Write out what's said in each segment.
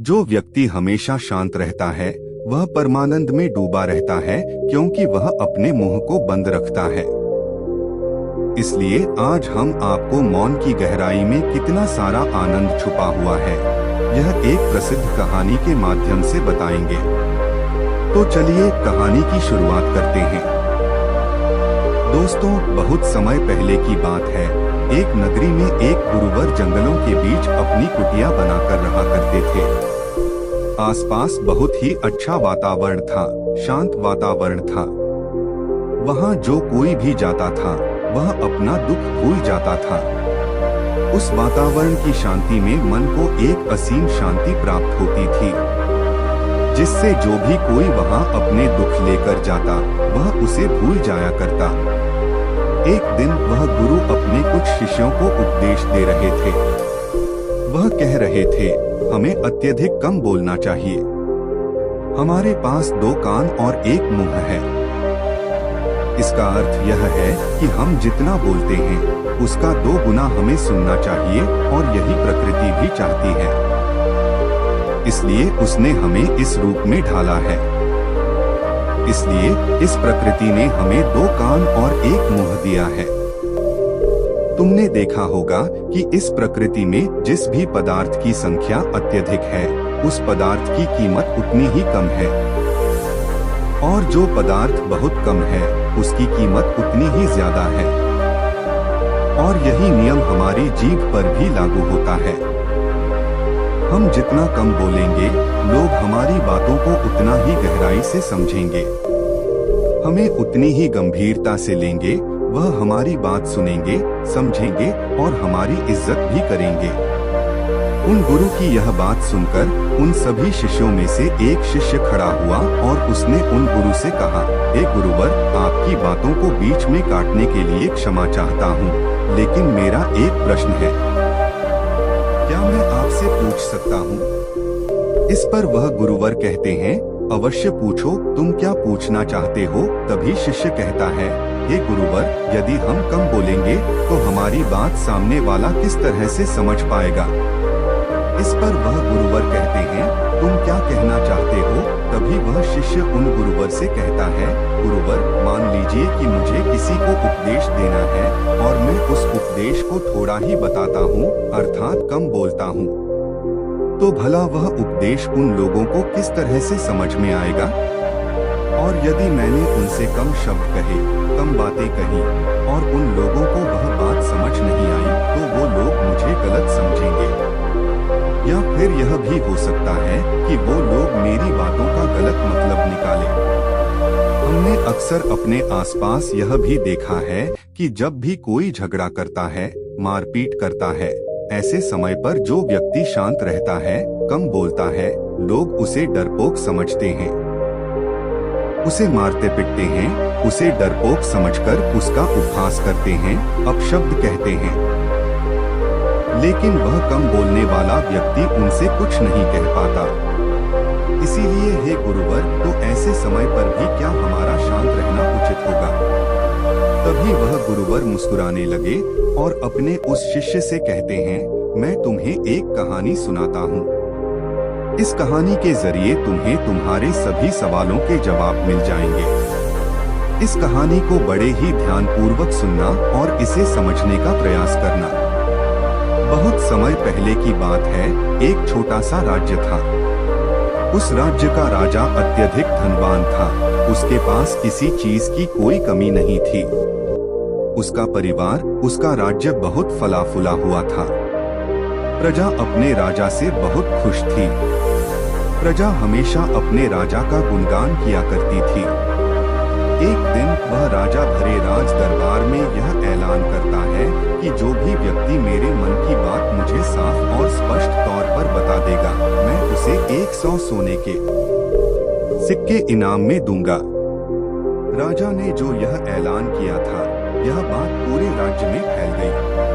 जो व्यक्ति हमेशा शांत रहता है वह परमानंद में डूबा रहता है, क्योंकि वह अपने मुंह को बंद रखता है। इसलिए आज हम आपको मौन की गहराई में कितना सारा आनंद छुपा हुआ है, यह एक प्रसिद्ध कहानी के माध्यम से बताएंगे। तो चलिए कहानी की शुरुआत करते हैं। दोस्तों, बहुत समय पहले की बात है। एक नगरी में एक गुरुवर जंगलों के बीच अपनी कुटिया बनाकर रहा करते थे। आसपास बहुत ही अच्छा वातावरण था, शांत वातावरण था। वहाँ जो कोई भी जाता था वह अपना दुख भूल जाता था। उस वातावरण की शांति में मन को एक असीम शांति प्राप्त होती थी, जिससे जो भी कोई वहाँ अपने दुख लेकर जाता वह उसे भूल जाया करता। एक दिन वह गुरु अपने कुछ शिष्यों को उपदेश दे रहे थे। वह कह रहे थे, हमें अत्यधिक कम बोलना चाहिए। हमारे पास 2 कान और 1 मुंह है। इसका अर्थ यह है कि हम जितना बोलते हैं उसका 2 गुना हमें सुनना चाहिए, और यही प्रकृति भी चाहती है। इसलिए उसने हमें इस रूप में ढाला है। इसलिए इस प्रकृति ने हमें 2 कान और 1 मुंह दिया है। तुमने देखा होगा कि इस प्रकृति में जिस भी पदार्थ की संख्या अत्यधिक है, उस पदार्थ की कीमत उतनी ही कम है, और जो पदार्थ बहुत कम है उसकी कीमत उतनी ही ज्यादा है। और यही नियम हमारी जीभ पर भी लागू होता है। हम जितना कम बोलेंगे, लोग हमारी बातों को उतना ही गहराई से समझेंगे, हमें उतनी ही गंभीरता से लेंगे, वह हमारी बात सुनेंगे, समझेंगे और हमारी इज्जत भी करेंगे। उन गुरु की यह बात सुनकर उन सभी शिष्यों में से एक शिष्य खड़ा हुआ और उसने उन गुरु से कहा, हे गुरुवर, आपकी बातों को बीच में काटने के लिए क्षमा चाहता हूँ, लेकिन मेरा एक प्रश्न है, क्या मैं आपसे पूछ सकता हूँ? इस पर वह गुरुवर कहते हैं, अवश्य पूछो, तुम क्या पूछना चाहते हो? तभी शिष्य कहता है, हे गुरुवर, यदि हम कम बोलेंगे तो हमारी बात सामने वाला किस तरह से समझ पाएगा? इस पर वह गुरुवर कहते हैं, तुम क्या कहना चाहते हो? तभी वह शिष्य उन गुरुवर से कहता है, गुरुवर, मान लीजिए कि मुझे किसी को उपदेश देना है और मैं उस उपदेश को थोड़ा ही बताता हूँ, अर्थात कम बोलता हूँ, तो भला वह उपदेश उन लोगों को किस तरह से समझ में आएगा? और यदि मैंने उनसे कम शब्द कहे, कम बातें कही और उन लोगों को वह बात समझ नहीं आई, तो वो लोग मुझे गलत समझेंगे, या फिर यह भी हो सकता है कि वो लोग मेरी बातों का गलत मतलब निकालें। हमने अक्सर अपने आसपास यह भी देखा है कि जब भी कोई झगड़ा करता है, मारपीट करता है, ऐसे समय पर जो व्यक्ति शांत रहता है, कम बोलता है, लोग उसे डरपोक समझते हैं, उसे मारते पीटते हैं, उसे डरपोक समझकर उसका उपहास करते हैं, अपशब्द कहते हैं। लेकिन वह कम बोलने वाला व्यक्ति उनसे कुछ नहीं कह पाता। इसीलिए हे गुरुवर, तो ऐसे समय पर भी क्या हमारा शांत रहना उचित होगा? तभी वह गुरुवर मुस्कुराने लगे और अपने उस शिष्य से कहते हैं, मैं तुम्हें एक कहानी सुनाता हूँ। इस कहानी के जरिए तुम्हें तुम्हारे सभी सवालों के जवाब मिल जाएंगे। इस कहानी को बड़े ही ध्यानपूर्वक सुनना और इसे समझने का प्रयास करना। बहुत समय पहले की बात है, एक छोटा सा राज्य था। उस राज्य का राजा अत्यधिक धनवान था। उसके पास किसी चीज की कोई कमी नहीं थी। उसका परिवार, उसका राज्य बहुत फला फूला हुआ था। प्रजा अपने राजा से बहुत खुश थी। प्रजा हमेशा अपने राजा का गुणगान किया करती थी। एक दिन वह राजा भरे राज दरबार में यह ऐलान करता है कि जो भी व्यक्ति मेरे मन की बात मुझे साफ और स्पष्ट तौर पर बता देगा, मैं उसे 100 सोने के सिक्के इनाम में दूंगा। राजा ने जो यह ऐलान किया था, यह बात पूरे राज्य में फैल गई।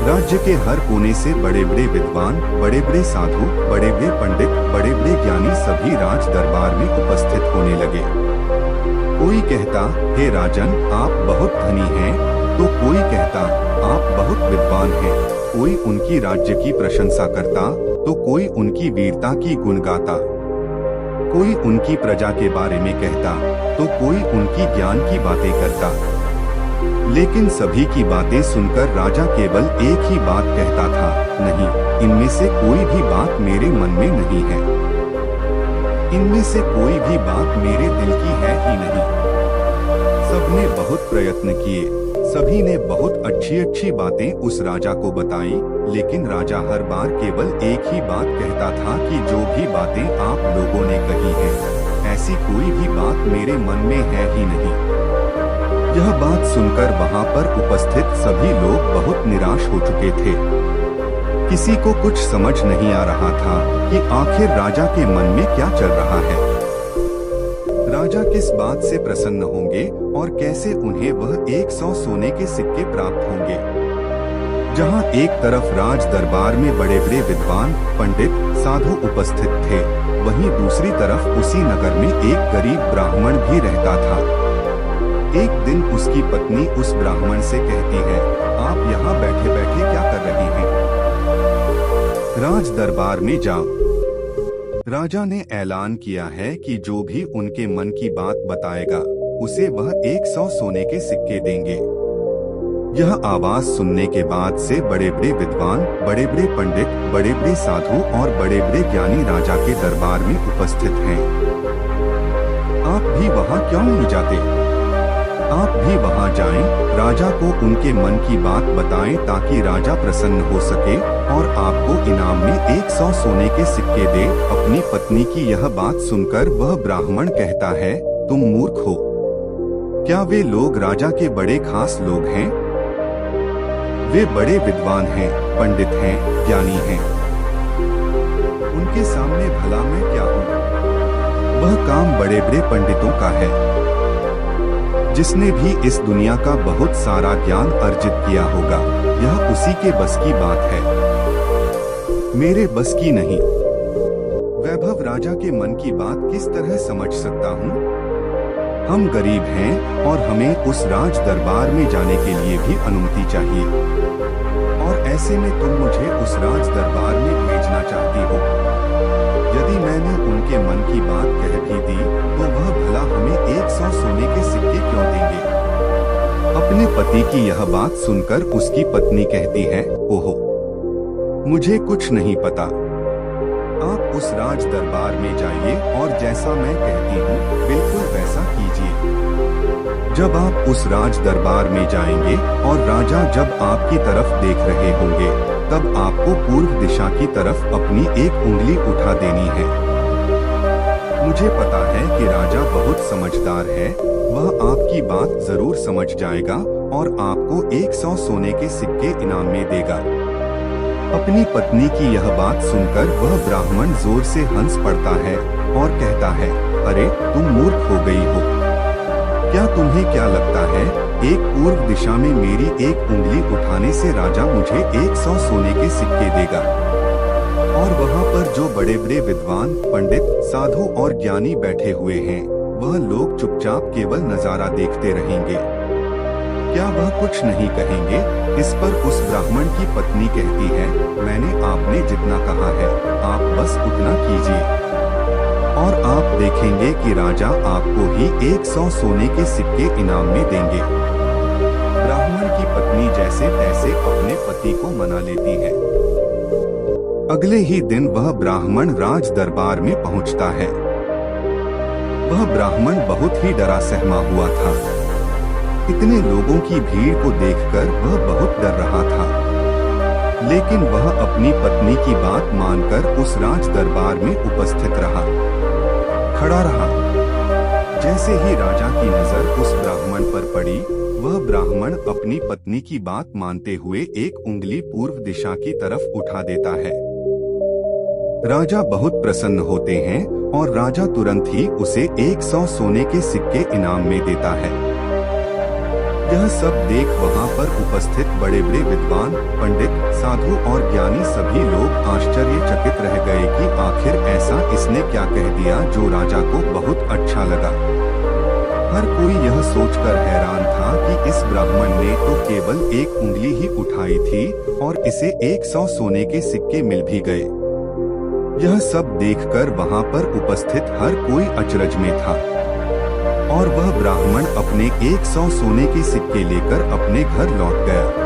राज्य के हर कोने से बड़े बड़े विद्वान, बड़े बड़े साधु, बड़े बड़े पंडित, बड़े बड़े ज्ञानी सभी राज दरबार में उपस्थित होने लगे। कोई कहता, हे राजन, आप बहुत धनी हैं, तो कोई कहता, आप बहुत विद्वान हैं। कोई उनकी राज्य की प्रशंसा करता तो कोई उनकी वीरता की गुण गाता। कोई उनकी प्रजा के बारे में कहता तो कोई उनकी ज्ञान की बातें करता। लेकिन सभी की बातें सुनकर राजा केवल एक ही बात कहता था, नहीं, इनमें से कोई भी बात मेरे मन में नहीं है। इनमें से कोई भी बात मेरे दिल की है ही नहीं। सबने बहुत प्रयत्न किए, सभी ने बहुत अच्छी अच्छी बातें उस राजा को बताई, लेकिन राजा हर बार केवल एक ही बात कहता था कि जो भी बातें आप लोगों ने कही हैं, ऐसी कोई भी बात मेरे मन में है ही नहीं। यह बात सुनकर वहां पर उपस्थित सभी लोग बहुत निराश हो चुके थे। किसी को कुछ समझ नहीं आ रहा था कि आखिर राजा के मन में क्या चल रहा है। राजा किस बात से प्रसन्न होंगे और कैसे उन्हें वह 100 सोने के सिक्के प्राप्त होंगे। जहां एक तरफ राज दरबार में बड़े बड़े विद्वान, पंडित, साधु उपस्थित थे, वहीं दूसरी तरफ उसी नगर में एक गरीब ब्राह्मण भी रहता था। एक दिन उसकी पत्नी उस ब्राह्मण से कहती है, आप यहाँ बैठे बैठे क्या कर रहे हैं? राज दरबार में जाओ। राजा ने ऐलान किया है कि जो भी उनके मन की बात बताएगा उसे वह 100 सोने के सिक्के देंगे। यह आवाज सुनने के बाद से बड़े बड़े विद्वान, बड़े बड़े पंडित, बड़े बड़े साधु और बड़े बड़े ज्ञानी राजा के दरबार में उपस्थित हैं। आप भी वहाँ क्यों नहीं जाते? आप भी वहाँ जाएं, राजा को उनके मन की बात बताएं ताकि राजा प्रसन्न हो सके और आपको इनाम में 100 सोने के सिक्के दे। अपनी पत्नी की यह बात सुनकर वह ब्राह्मण कहता है, तुम मूर्ख हो। क्या वे लोग राजा के बड़े खास लोग हैं? वे बड़े विद्वान हैं, पंडित हैं, ज्ञानी हैं। उनके सामने भला मैं क्या हूँ? वह काम बड़े बड़े पंडितों का है। जिसने भी इस दुनिया का बहुत सारा ज्ञान अर्जित किया होगा, यह उसी के बस की बात है, मेरे बस की नहीं। वैभव राजा के मन की बात किस तरह समझ सकता हूँ? हम गरीब हैं और हमें उस राज दरबार में जाने के लिए भी अनुमति चाहिए, और ऐसे में तुम मुझे उस राज दरबार में भेजना चाहती हो। यदि मैंने उनके मन की बात कह भी दी तो वह भला हमें 100 सोने के सिक्के क्यों देंगे? अपने पति की यह बात सुनकर उसकी पत्नी कहती है, ओहो, मुझे कुछ नहीं पता। आप उस राज दरबार में जाइए और जैसा मैं कहती हूँ बिल्कुल वैसा कीजिए। जब आप उस राज दरबार में जाएंगे और राजा जब आपकी तरफ देख रहे होंगे, तब आपको पूर्व दिशा की तरफ अपनी एक उंगली उठा देनी है। मुझे पता है कि राजा बहुत समझदार है, वह आपकी बात जरूर समझ जाएगा और आपको 100 सोने के सिक्के इनाम में देगा। अपनी पत्नी की यह बात सुनकर वह ब्राह्मण जोर से हंस पड़ता है और कहता है, अरे तुम मूर्ख हो गई हो। क्या तुम्हें क्या लगता है, एक पूर्व दिशा में मेरी एक उंगली उठाने से राजा मुझे 100 सोने के सिक्के देगा? और वहाँ पर जो बड़े बड़े विद्वान, पंडित, साधु और ज्ञानी बैठे हुए हैं, वह लोग चुपचाप केवल नजारा देखते रहेंगे। क्या वह कुछ नहीं कहेंगे? इस पर उस ब्राह्मण की पत्नी कहती है, मैंने आपने जितना कहा है, आप बस उतना कीजिए और आप देखेंगे कि राजा आपको ही 100 सोने के सिक्के इनाम में देंगे। ब्राह्मण की पत्नी जैसे तैसे अपने पति को मना लेती है। अगले ही दिन वह ब्राह्मण राज दरबार में पहुंचता है। वह ब्राह्मण बहुत ही डरा सहमा हुआ था। इतने लोगों की भीड़ को देखकर वह बहुत डर रहा था, लेकिन वह अपनी पत्नी की बात मानकर उस राज दरबार में उपस्थित रहा, खड़ा रहा। जैसे ही राजा की नजर उस ब्राह्मण पर पड़ी, वह ब्राह्मण अपनी पत्नी की बात मानते हुए एक उंगली पूर्व दिशा की तरफ उठा देता है। राजा बहुत प्रसन्न होते हैं और राजा तुरंत ही उसे 100 सोने के सिक्के इनाम में देता है। यह सब देख वहाँ पर उपस्थित बड़े बड़े विद्वान, पंडित, साधु और ज्ञानी सभी लोग आश्चर्यचकित रह गए कि आखिर ऐसा इसने क्या कह दिया जो राजा को बहुत अच्छा लगा। हर कोई यह सोचकर हैरान था कि इस ब्राह्मण ने तो केवल एक उंगली ही उठाई थी और इसे 100 सोने के सिक्के मिल भी गए। यह सब देखकर वहां पर उपस्थित हर कोई अचरज में था और वह ब्राह्मण अपने 100 सोने के सिक्के लेकर अपने घर लौट गया।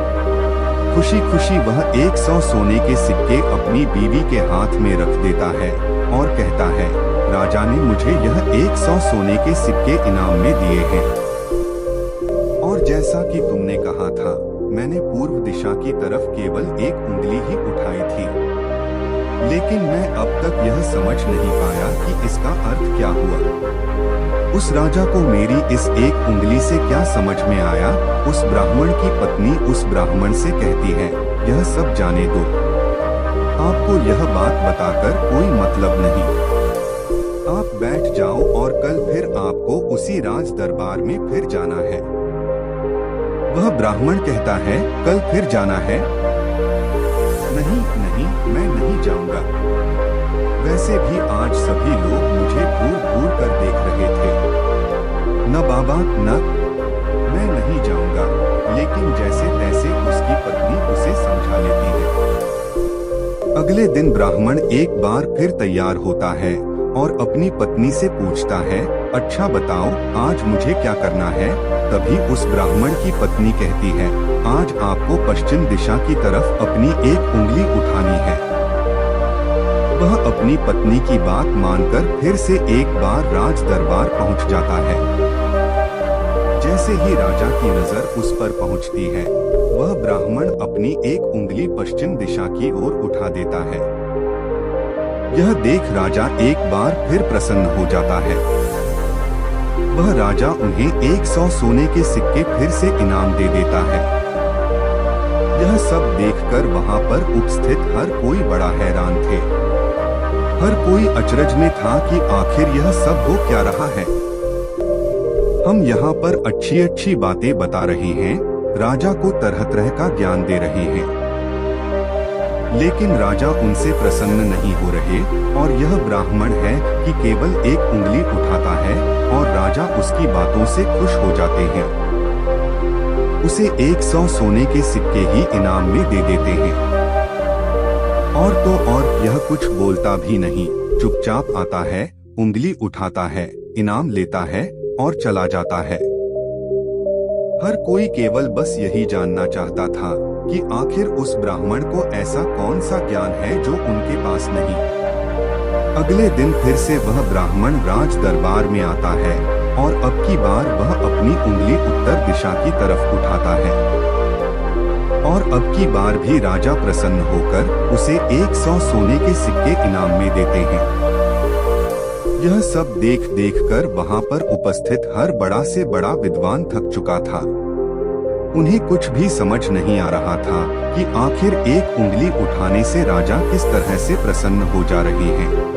खुशी खुशी वह 100 सोने के सिक्के अपनी बीवी के हाथ में रख देता है और कहता है, राजा ने मुझे यह 100 सोने के सिक्के इनाम में दिए हैं। और जैसा कि तुमने कहा था, मैंने पूर्व दिशा की तरफ केवल एक उंगली ही उठाई थी, लेकिन मैं अब तक यह समझ नहीं पाया कि इसका अर्थ क्या हुआ। उस राजा को मेरी इस एक उंगली से क्या समझ में आया। उस ब्राह्मण की पत्नी उस ब्राह्मण से कहती है, यह सब जाने दो, आपको यह बात बताकर कोई मतलब नहीं। आप बैठ जाओ और कल फिर आपको उसी राज दरबार में फिर जाना है। वह ब्राह्मण कहता है, कल फिर जाना है? नहीं नहीं, मैं नहीं जाऊंगा। वैसे भी आज सभी लोग मुझे घूर घूर कर देख रहे थे। न बाबा न, मैं नहीं जाऊंगा। लेकिन जैसे तैसे उसकी पत्नी उसे समझा लेती है। अगले दिन ब्राह्मण एक बार फिर तैयार होता है और अपनी पत्नी से पूछता है, अच्छा बताओ आज मुझे क्या करना है। तभी उस ब्राह्मण की पत्नी कहती है, आज आपको पश्चिम दिशा की तरफ अपनी एक उंगली उठानी है। वह अपनी पत्नी की बात मानकर फिर से एक बार राज दरबार पहुंच जाता है। जैसे ही राजा की नजर उस पर पहुंचती है, वह ब्राह्मण अपनी एक उंगली पश्चिम दिशा की ओर उठा देता है। यह देख राजा एक बार फिर प्रसन्न हो जाता है। वह राजा उन्हें 100 सोने के सिक्के फिर से इनाम दे देता है। यह सब देखकर वहां पर उपस्थित हर कोई बड़ा हैरान थे। हर कोई अचरज में था कि आखिर यह सब हो क्या रहा है। हम यहाँ पर अच्छी अच्छी बातें बता रहे हैं, राजा को तरह तरह का ज्ञान दे रहे हैं, लेकिन राजा उनसे प्रसन्न नहीं हो रहे। और यह ब्राह्मण है कि केवल एक उंगली उठाता है और राजा उसकी बातों से खुश हो जाते हैं। उसे 100 सोने के सिक्के ही इनाम में दे देते हैं। और तो और यह कुछ बोलता भी नहीं, चुपचाप आता है, उंगली उठाता है, इनाम लेता है और चला जाता है। हर कोई केवल बस यही जानना चाहता था कि आखिर उस ब्राह्मण को ऐसा कौन सा ज्ञान है जो उनके पास नहीं। अगले दिन फिर से वह ब्राह्मण राज दरबार में आता है और अब की बार वह अपनी उंगली उत्तर दिशा की तरफ उठाता है। और अब की बार भी राजा प्रसन्न होकर उसे 100 सोने के सिक्के इनाम में देते हैं। यह सब देख देख कर वहां पर उपस्थित हर बड़ा से बड़ा विद्वान थक चुका था। उन्हें कुछ भी समझ नहीं आ रहा था कि आखिर एक उंगली उठाने से राजा किस तरह से प्रसन्न हो जा रहे हैं।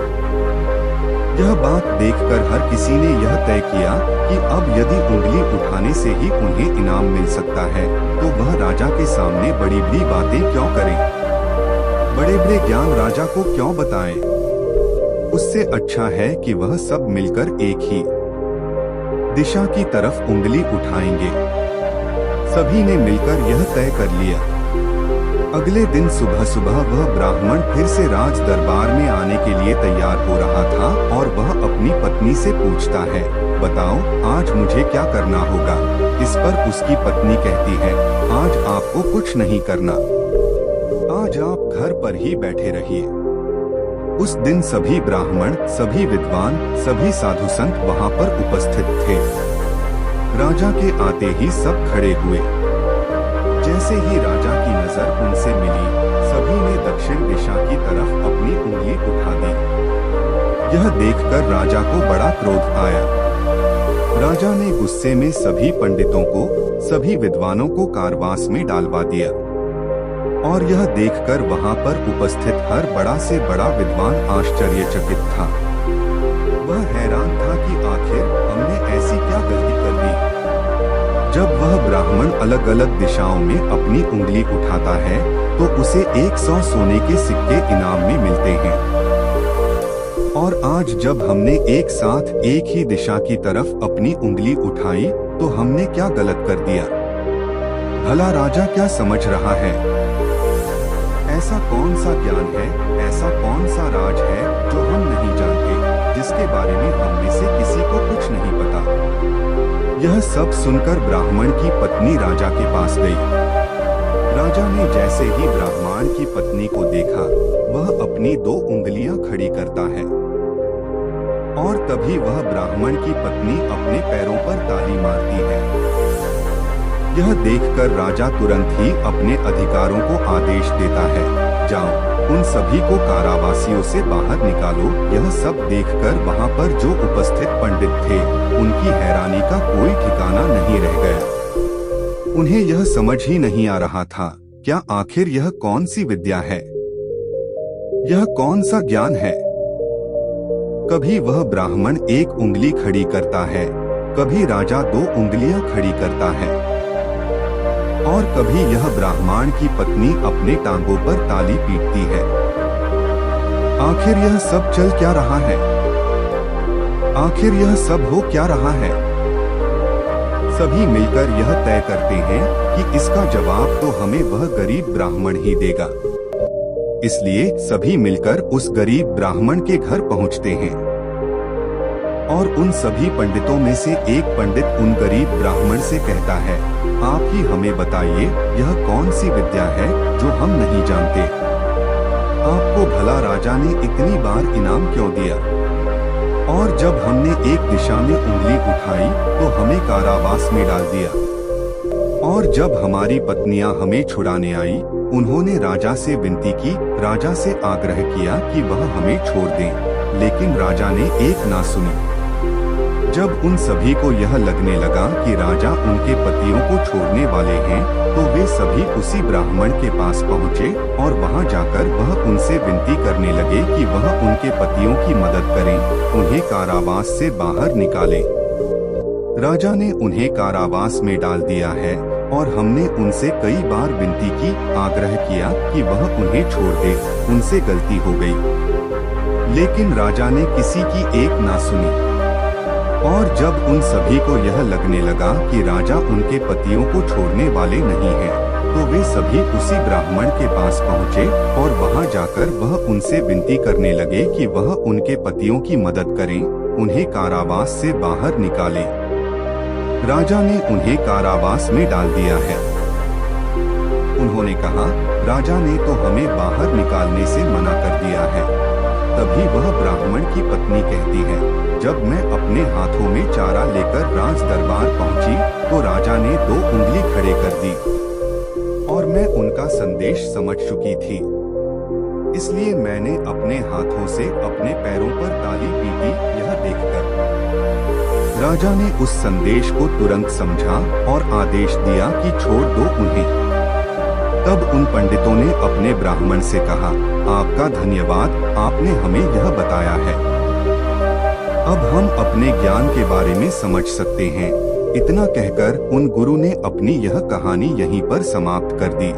यह बात देखकर हर किसी ने यह तय किया कि अब यदि उंगली उठाने से ही उन्हें इनाम मिल सकता है तो वह राजा के सामने बड़ी बड़ी बातें क्यों करें, बड़े बड़े ज्ञान राजा को क्यों बताएं। उससे अच्छा है कि वह सब मिलकर एक ही दिशा की तरफ उंगली उठाएंगे। सभी ने मिलकर यह तय कर लिया। अगले दिन सुबह सुबह वह ब्राह्मण फिर से राज दरबार में आने के लिए तैयार हो रहा था और वह अपनी पत्नी से पूछता है, बताओ आज मुझे क्या करना होगा। इस पर उसकी पत्नी कहती है, आज आपको कुछ नहीं करना, आज आप घर पर ही बैठे रहिए। उस दिन सभी ब्राह्मण, सभी विद्वान, सभी साधु संत वहां पर उपस्थित थे। राजा के आते ही सब खड़े हुए। जैसे ही राजा की नजर उनसे मिली, सभी ने दक्षिण दिशा की तरफ अपनी उंगली उठा दी। यह देखकर राजा को बड़ा क्रोध आया। राजा ने गुस्से में सभी पंडितों को, सभी विद्वानों को कारावास में डालवा दिया। और यह देखकर वहां पर उपस्थित हर बड़ा से बड़ा विद्वान आश्चर्यचकित था। वह हैरान था कि आखिर हमने ऐसी क्या गलती कर दी। जब वह ब्राह्मण अलग अलग दिशाओं में अपनी उंगली उठाता है तो उसे 100 सोने के सिक्के इनाम में मिलते हैं। और आज जब हमने एक साथ एक ही दिशा की तरफ अपनी उंगली उठाई तो हमने क्या गलत कर दिया? भला राजा क्या समझ रहा है? ऐसा कौन सा ज्ञान है, ऐसा कौन सा राज है जो हम नहीं जानते, जिसके बारे में हम में से किसी को कुछ नहीं पता? यह सब सुनकर ब्राह्मण की पत्नी राजा के पास गई। राजा ने जैसे ही ब्राह्मण की पत्नी को देखा, वह अपनी 2 उंगलियां खड़ी करता है और तभी वह ब्राह्मण की पत्नी अपने पैरों पर ताली मारती है। यह देखकर राजा तुरंत ही अपने अधिकारों को आदेश देता है, जाओ उन सभी को कारावासियों से बाहर निकालो। यह सब देखकर वहां पर जो उपस्थित पंडित थे, उनकी हैरानी का कोई ठिकाना नहीं रह गया। उन्हें यह समझ ही नहीं आ रहा था, क्या आखिर यह कौन सी विद्या है, यह कौन सा ज्ञान है? कभी वह ब्राह्मण 1 उंगली खड़ी करता है, कभी राजा 2 उंगलियां खड़ी करता है और कभी यह ब्राह्मण की पत्नी अपने टांगों पर ताली पीटती है। आखिर यह सब चल क्या रहा है? आखिर यह सब हो क्या रहा है? सभी मिलकर यह तय करते हैं कि इसका जवाब तो हमें वह गरीब ब्राह्मण ही देगा। इसलिए सभी मिलकर उस गरीब ब्राह्मण के घर पहुंचते हैं और उन सभी पंडितों में से एक पंडित उन गरीब ब्राह्मण से कहता है, आप ही हमें बताइए, यह कौन सी विद्या है जो हम नहीं जानते? आपको भला राजा ने इतनी बार इनाम क्यों दिया? और जब हमने एक दिशा में उंगली उठाई तो हमें कारावास में डाल दिया, और जब हमारी पत्नियां हमें छुड़ाने आई, उन्होंने राजा से विनती की, राजा से आग्रह किया कि वह हमें छोड़ दें, लेकिन राजा ने एक ना सुनी। जब उन सभी को यह लगने लगा कि राजा उनके पतियों को छोड़ने वाले हैं, तो वे सभी उसी ब्राह्मण के पास पहुँचे और वहां जाकर वह उनसे विनती करने लगे कि वह उनके पतियों की मदद करें, उन्हें कारावास से बाहर निकालें। राजा ने उन्हें कारावास में डाल दिया है और हमने उनसे कई बार विनती की, आग्रह किया कि वह उन्हें छोड़ दे, उनसे गलती हो गई, लेकिन राजा ने किसी की एक ना सुनी। और जब उन सभी को यह लगने लगा कि राजा उनके पतियों को छोड़ने वाले नहीं हैं, तो वे सभी उसी ब्राह्मण के पास पहुँचे और वहां जाकर वह उनसे विनती करने लगे कि वह उनके पतियों की मदद करें, उन्हें कारावास से बाहर निकालें। राजा ने उन्हें कारावास में डाल दिया है। उन्होंने कहा, राजा ने तो हमें बाहर निकालने से मना कर दिया है। तभी वह ब्राह्मण की पत्नी कहती है, जब मैं अपने हाथों में चारा लेकर राज दरबार पहुंची तो राजा ने 2 उंगली खड़े कर दी और मैं उनका संदेश समझ चुकी थी, इसलिए मैंने अपने हाथों से अपने पैरों पर ताली पीटी। यह देखकर राजा ने उस संदेश को तुरंत समझा और आदेश दिया कि छोड़ दो उन्हें। तब उन पंडितों ने अपने ब्राह्मण से कहा, आपका धन्यवाद, आपने हमें यह बताया है। अब हम अपने ज्ञान के बारे में समझ सकते हैं। इतना कहकर उन गुरु ने अपनी यह कहानी यहीं पर समाप्त कर दी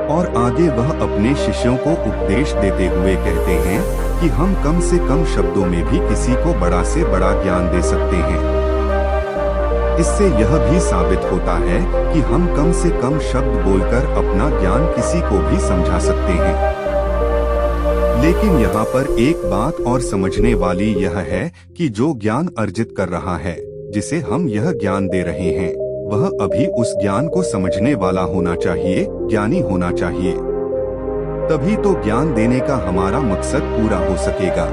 और आगे वह अपने शिष्यों को उपदेश देते हुए कहते हैं कि हम कम से कम शब्दों में भी किसी को बड़ा से बड़ा ज्ञान दे सकते हैं। इससे यह भी साबित होता है कि हम कम से कम शब्द बोलकर अपना ज्ञान किसी को भी समझा सकते हैं। लेकिन यहाँ पर एक बात और समझने वाली यह है कि जो ज्ञान अर्जित कर रहा है, जिसे हम यह ज्ञान दे रहे हैं, वह अभी उस ज्ञान को समझने वाला होना चाहिए, ज्ञानी होना चाहिए। तभी तो ज्ञान देने का हमारा मकसद पूरा हो सकेगा।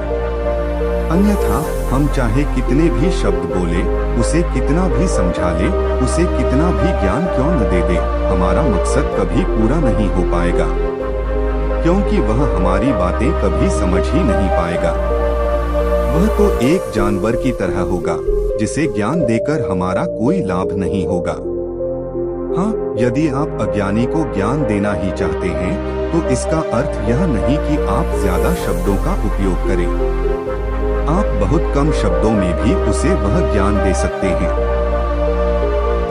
अन्यथा हम चाहे कितने भी शब्द बोले, उसे कितना भी समझा ले, उसे कितना भी ज्ञान क्यों न दे दे, हमारा मकसद कभी पूरा नहीं हो पाएगा, क्योंकि वह हमारी बातें कभी समझ ही नहीं पाएगा। वह तो एक जानवर की तरह होगा जिसे ज्ञान देकर हमारा कोई लाभ नहीं होगा। हाँ, यदि आप अज्ञानी को ज्ञान देना ही चाहते हैं तो इसका अर्थ यह नहीं कि आप ज्यादा शब्दों का उपयोग करें। आप बहुत कम शब्दों में भी उसे वह ज्ञान दे सकते हैं।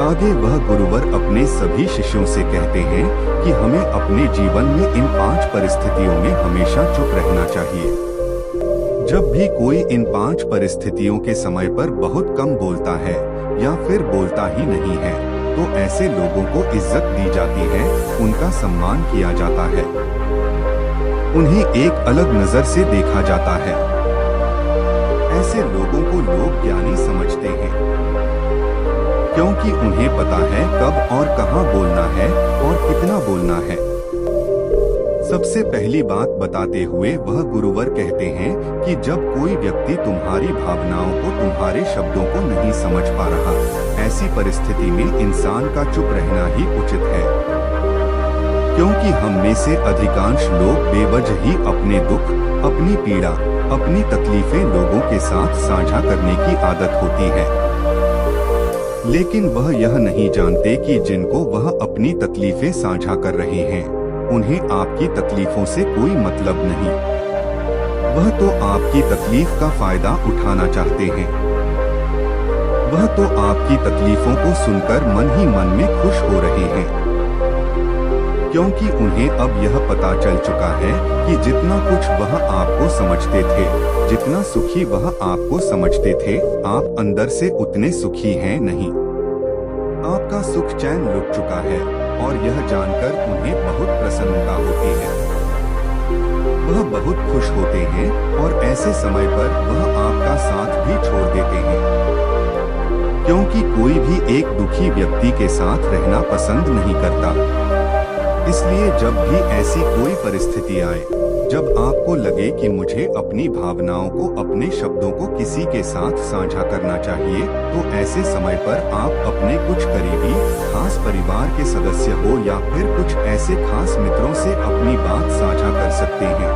आगे वह गुरुवर अपने सभी शिष्यों से कहते हैं कि हमें अपने जीवन में इन 5 परिस्थितियों में हमेशा चुप रहना चाहिए। जब भी कोई इन 5 परिस्थितियों के समय पर बहुत कम बोलता है या फिर बोलता ही नहीं है, तो ऐसे लोगों को इज्जत दी जाती है, उनका सम्मान किया जाता है, उन्हें एक अलग नजर से देखा जाता है। ऐसे लोगों को लोग ज्ञानी समझते हैं, क्योंकि उन्हें पता है कब और कहां बोलना है और कितना बोलना है। सबसे पहली बात बताते हुए वह गुरुवर कहते हैं कि जब कोई व्यक्ति तुम्हारी भावनाओं को, तुम्हारे शब्दों को नहीं समझ पा रहा, ऐसी परिस्थिति में इंसान का चुप रहना ही उचित है, क्योंकि हम में से अधिकांश लोग बेवजह ही अपने दुख, अपनी पीड़ा, अपनी तकलीफें लोगों के साथ साझा करने की आदत होती है, लेकिन वह यह नहीं जानते कि जिनको वह अपनी तकलीफें साझा कर रहे हैं, उन्हें आपकी तकलीफों से कोई मतलब नहीं। वह तो आपकी तकलीफ का फायदा उठाना चाहते हैं। वह तो आपकी तकलीफों को सुनकर मन ही मन में खुश हो रहे हैं, क्योंकि उन्हें अब यह पता चल चुका है कि जितना कुछ वह आपको समझते थे, जितना सुखी वह आपको समझते थे, आप अंदर से उतने सुखी हैं नहीं। आपका सुख चैन लुट चुका है और यह जानकर उन्हें बहुत प्रसन्नता होती है। वह बहुत खुश होते हैं और ऐसे समय पर वह आपका साथ भी छोड़ देते हैं, क्योंकि कोई भी एक दुखी व्यक्ति के साथ रहना पसंद नहीं करता। इसलिए जब भी ऐसी कोई परिस्थिति आए, जब आपको लगे कि मुझे अपनी भावनाओं को, अपने शब्दों को किसी के साथ साझा करना चाहिए, तो ऐसे समय पर आप अपने कुछ करीबी, खास परिवार के सदस्य हो या फिर कुछ ऐसे खास मित्रों से अपनी बात साझा कर सकते हैं,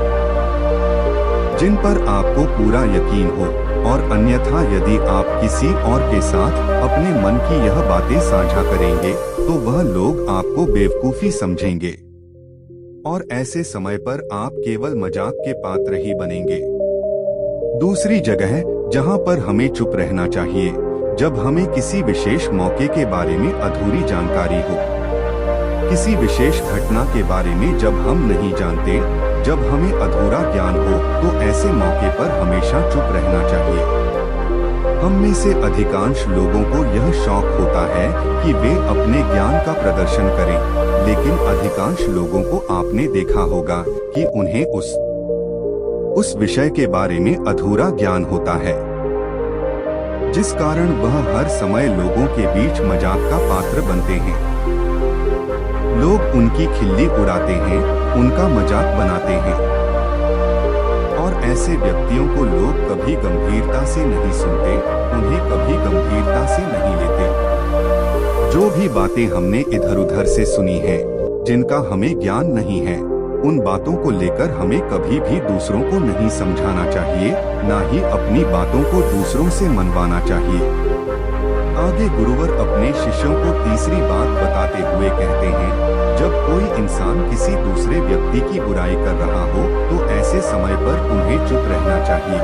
जिन पर आपको पूरा यकीन हो। और अन्यथा यदि आप किसी और के साथ अपने मन की यह बातें साझा करेंगे, तो वह लोग आपको बेवकूफी समझेंगे और ऐसे समय पर आप केवल मजाक के पात्र ही बनेंगे। दूसरी जगह जहां पर हमें चुप रहना चाहिए, जब हमें किसी विशेष मौके के बारे में अधूरी जानकारी हो, किसी विशेष घटना के बारे में जब हम नहीं जानते, जब हमें अधूरा ज्ञान हो, तो ऐसे मौके पर हमेशा चुप रहना चाहिए। हम में से अधिकांश लोगों को यह शौक होता है कि वे अपने ज्ञान का प्रदर्शन करें, लेकिन अधिकांश लोगों को आपने देखा होगा कि उन्हें उस विषय के बारे में अधूरा ज्ञान होता है, जिस कारण वह हर समय लोगों के बीच मजाक का पात्र बनते हैं। लोग उनकी खिल्ली उड़ाते हैं, उनका मजाक बनाते हैं, और ऐसे व्यक्तियों को लोग कभी गंभीरता से नहीं सुनते, उन्हें कभी गंभीरता से नहीं लेते। जो भी बातें हमने इधर-उधर से सुनी हैं, जिनका हमें ज्ञान नहीं है, उन बातों को लेकर हमें कभी भी दूसरों को नहीं समझाना चाहिए, ना ही अपनी बातों को दूसरों से मनवाना चाहिए। आगे गुरुवर अपने शिष्यों को तीसरी बात बताते हुए कहते हैं, जब कोई इंसान किसी दूसरे व्यक्ति की बुराई कर रहा हो, तो ऐसे समय पर तुम्हें चुप रहना चाहिए,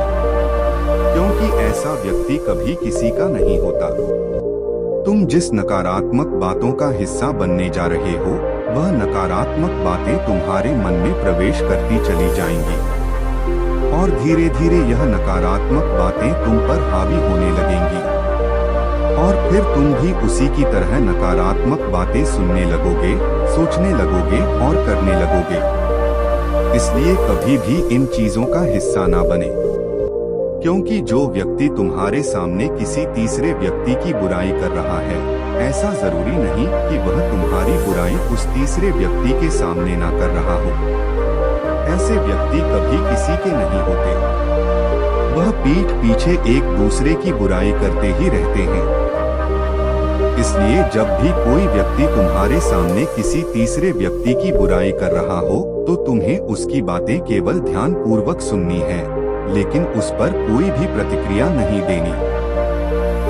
क्योंकि ऐसा व्यक्ति कभी किसी का नहीं होता। तुम जिस नकारात्मक बातों का हिस्सा बनने जा रहे हो, वह नकारात्मक बातें तुम्हारे मन में प्रवेश करती चली जाएंगी, और धीरे धीरे यह नकारात्मक बातें तुम पर हावी होने लगेंगी, और फिर तुम भी उसी की तरह नकारात्मक बातें सुनने लगोगे, सोचने लगोगे और करने लगोगे। इसलिए कभी भी इन चीजों का हिस्सा ना बने, क्योंकि जो व्यक्ति तुम्हारे सामने किसी तीसरे व्यक्ति की बुराई कर रहा है, ऐसा जरूरी नहीं कि वह तुम्हारी बुराई उस तीसरे व्यक्ति के सामने ना कर रहा हो। ऐसे व्यक्ति कभी किसी के नहीं होते, वह पीठ पीछे एक दूसरे की बुराई करते ही रहते हैं। इसलिए जब भी कोई व्यक्ति तुम्हारे सामने किसी तीसरे व्यक्ति की बुराई कर रहा हो, तो तुम्हें उसकी बातें केवल ध्यान पूर्वक सुननी है, लेकिन उस पर कोई भी प्रतिक्रिया नहीं देनी।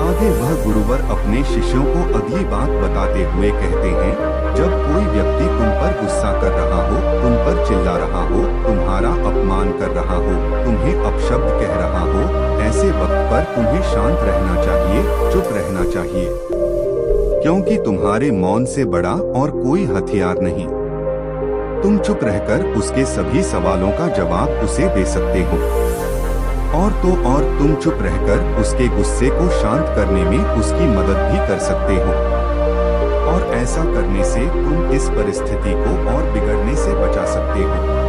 आगे वह गुरुवर अपने शिष्यों को अगली बात बताते हुए कहते हैं, जब कोई व्यक्ति तुम पर गुस्सा कर रहा हो, तुम पर चिल्ला रहा हो, तुम्हारा अपमान कर रहा हो, तुम्हें अपशब्द कह रहा हो, ऐसे वक्त पर तुम्हें शांत रहना चाहिए, चुप रहना चाहिए, क्योंकि तुम्हारे मौन से बड़ा और कोई हथियार नहीं। तुम चुप रहकर उसके सभी सवालों का जवाब उसे दे सकते हो। और तो और तुम चुप रहकर उसके गुस्से को शांत करने में उसकी मदद भी कर सकते हो। और ऐसा करने से तुम इस परिस्थिति को और बिगड़ने से बचा सकते हो।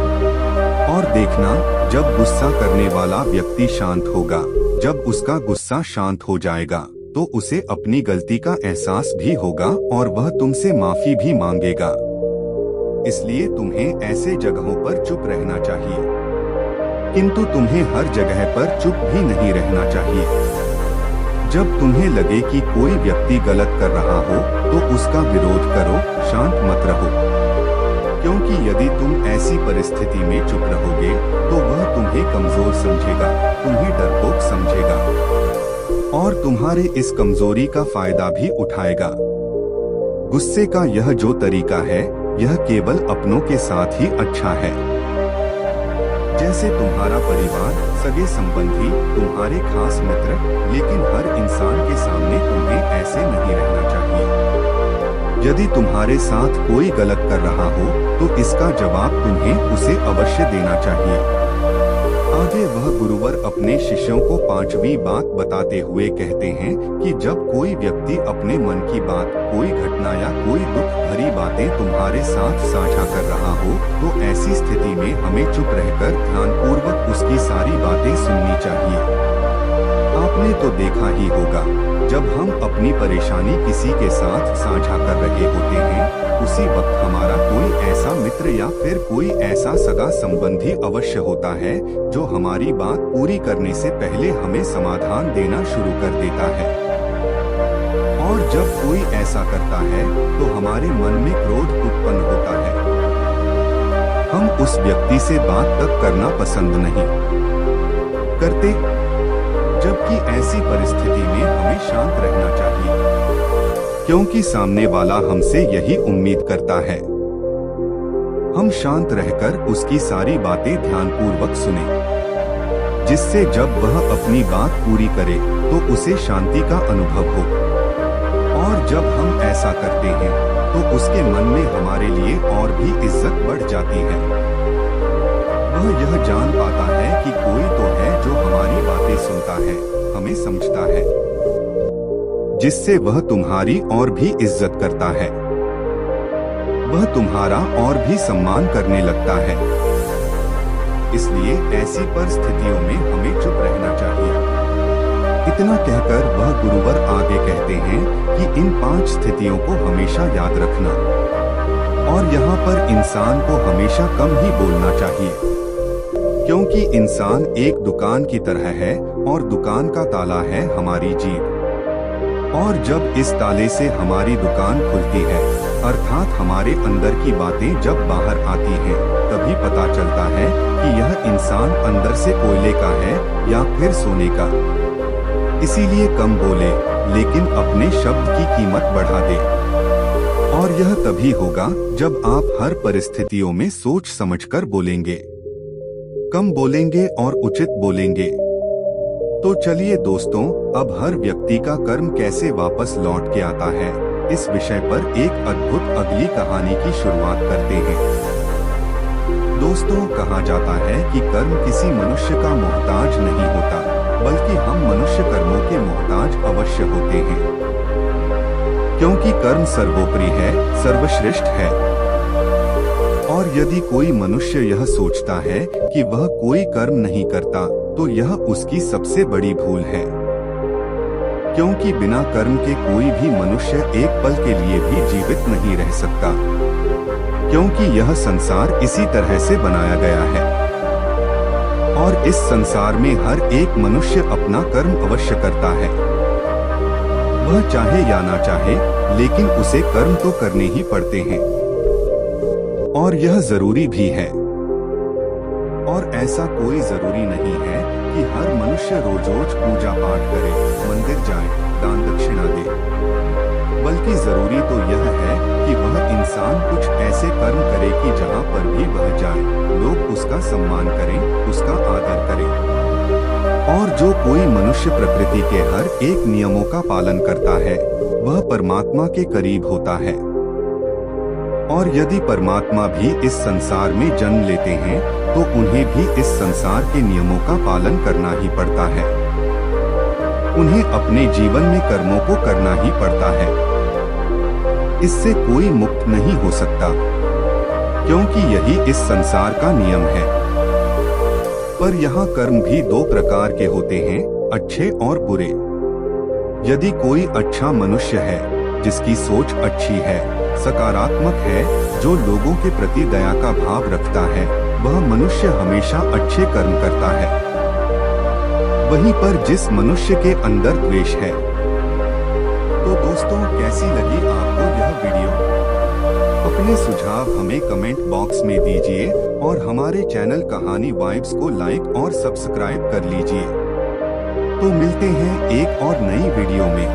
और देखना, जब गुस्सा करने वाला व्यक्ति शांत होगा, जब उसका गुस्सा शांत हो जाएगा, तो उसे अपनी गलती का एहसास भी होगा और वह तुमसे माफी भी मांगेगा। इसलिए तुम्हें ऐसे जगहों पर चुप रहना चाहिए, किंतु तुम्हें हर जगह पर चुप भी नहीं रहना चाहिए। जब तुम्हें लगे कि कोई व्यक्ति गलत कर रहा हो तो उसका विरोध करो, शांत मत रहो। क्योंकि यदि तुम ऐसी परिस्थिति में चुप रहोगे तो वह तुम्हें कमजोर समझेगा, तुम्हें डरपोक समझेगा और तुम्हारे इस कमजोरी का फायदा भी उठाएगा। गुस्से का यह जो तरीका है, यह केवल अपनों के साथ ही अच्छा है। जैसे तुम्हारा परिवार, सगे संबंधी, तुम्हारे खास मित्र, लेकिन हर इंसान के सामने तुम्हें ऐसे नहीं रहना चाहिए। यदि तुम्हारे साथ कोई गलत कर रहा हो तो इसका जवाब तुम्हें उसे अवश्य देना चाहिए। आगे वह गुरुवर अपने शिष्यों को 5वीं बात बताते हुए कहते हैं कि जब कोई व्यक्ति अपने मन की बात, कोई घटना या कोई दुख भरी बातें तुम्हारे साथ साझा कर रहा हो तो ऐसी स्थिति में हमें चुप रहकर ध्यानपूर्वक उसकी सारी बातें सुननी चाहिए। आपने तो देखा ही होगा, जब हम अपनी परेशानी किसी के साथ साझा कर रहे होते हैं, उसी वक्त हमारा कोई ऐसा मित्र या फिर कोई ऐसा सगा संबंधी अवश्य होता है जो हमारी बात पूरी करने से पहले हमें समाधान देना शुरू कर देता है। और जब कोई ऐसा करता है तो हमारे मन में क्रोध उत्पन्न होता है। हम उस व्यक्ति से बात तक करना पसंद नहीं करते, जबकि ऐसी परिस्थिति में हमें शांत रहना चाहिए, क्योंकि सामने वाला हमसे यही उम्मीद करता है। हम शांत रहकर उसकी सारी बातें ध्यानपूर्वक सुने, जिससे जब वह अपनी बात पूरी करे तो उसे शांति का अनुभव हो। और जब हम ऐसा करते हैं तो उसके मन में हमारे लिए और भी इज्जत बढ़ जाती है। वह यह जान पाता है कि कोई तो है जो हमारी बातें सुनता है, हमें समझता है, जिससे वह तुम्हारी और भी इज्जत करता है। वह तुम्हारा और भी सम्मान करने लगता है। इसलिए ऐसी परिस्थितियों में हमें चुप रहना चाहिए। इतना कहकर वह गुरुवर आगे कहते हैं कि इन 5 स्थितियों को हमेशा याद रखना और यहाँ पर इंसान को हमेशा कम ही बोलना चाहिए, क्योंकि इंसान एक दुकान की तरह है और दुकान का ताला है हमारी जीभ। और जब इस ताले से हमारी दुकान खुलती है, अर्थात हमारे अंदर की बातें जब बाहर आती हैं, तभी पता चलता है कि यह इंसान अंदर से कोयले का है या फिर सोने का। इसीलिए कम बोले, लेकिन अपने शब्द की कीमत बढ़ा दे। और यह तभी होगा जब आप हर परिस्थितियों में सोच समझकर बोलेंगे, कम बोलेंगे और उचित बोलेंगे। तो चलिए दोस्तों, अब हर व्यक्ति का कर्म कैसे वापस लौट के आता है, इस विषय पर एक अद्भुत अगली कहानी की शुरुआत करते हैं। दोस्तों, कहा जाता है कि कर्म किसी मनुष्य का मोहताज नहीं होता, बल्कि हम मनुष्य कर्मों के मोहताज अवश्य होते हैं, क्योंकि कर्म सर्वोपरि है, सर्वश्रेष्ठ है। और यदि कोई मनुष्य यह सोचता है कि वह कोई कर्म नहीं करता, तो यह उसकी सबसे बड़ी भूल है, क्योंकि बिना कर्म के कोई भी मनुष्य एक पल के लिए भी जीवित नहीं रह सकता, क्योंकि यह संसार इसी तरह से बनाया गया है। और इस संसार में हर एक मनुष्य अपना कर्म अवश्य करता है, वह चाहे या ना चाहे, लेकिन उसे कर्म तो करने ही पड़ते हैं, और यह जरूरी भी है। और ऐसा कोई जरूरी नहीं है कि हर मनुष्य रोज रोज पूजा पाठ करे, मंदिर जाए, दान दक्षिणा दे, बल्कि जरूरी तो यह है कि वह इंसान कुछ ऐसे कर्म करे कि जहाँ पर भी वह जाए, लोग उसका सम्मान करें, उसका आदर करें। और जो कोई मनुष्य प्रकृति के हर एक नियमों का पालन करता है, वह परमात्मा के करीब होता है। और यदि परमात्मा भी इस संसार में जन्म लेते हैं तो उन्हें भी इस संसार के नियमों का पालन करना ही पड़ता है। उन्हें अपने जीवन में कर्मों को करना ही पड़ता है। इससे कोई मुक्त नहीं हो सकता, क्योंकि यही इस संसार का नियम है। पर यहाँ कर्म भी दो प्रकार के होते हैं, अच्छे और बुरे। यदि कोई अच्छा मनुष्य है जिसकी सोच अच्छी है, सकारात्मक है, जो लोगों के प्रति दया का भाव रखता है, वह मनुष्य हमेशा अच्छे कर्म करता है। वहीं पर जिस मनुष्य के अंदर द्वेष है। तो दोस्तों, कैसी लगी आपको यह वीडियो? अपने सुझाव हमें कमेंट बॉक्स में दीजिए और हमारे चैनल कहानी वाइब्स को लाइक और सब्सक्राइब कर लीजिए। तो मिलते हैं एक और नई वीडियो में।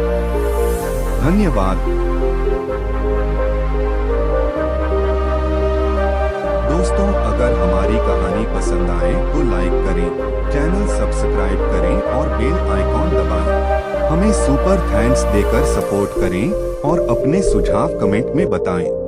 धन्यवाद। दोस्तों, अगर हमारी कहानी पसंद आए तो लाइक करें, चैनल सब्सक्राइब करें और बेल आइकॉन दबाएं। हमें सुपर थैंक्स देकर सपोर्ट करें और अपने सुझाव कमेंट में बताएं।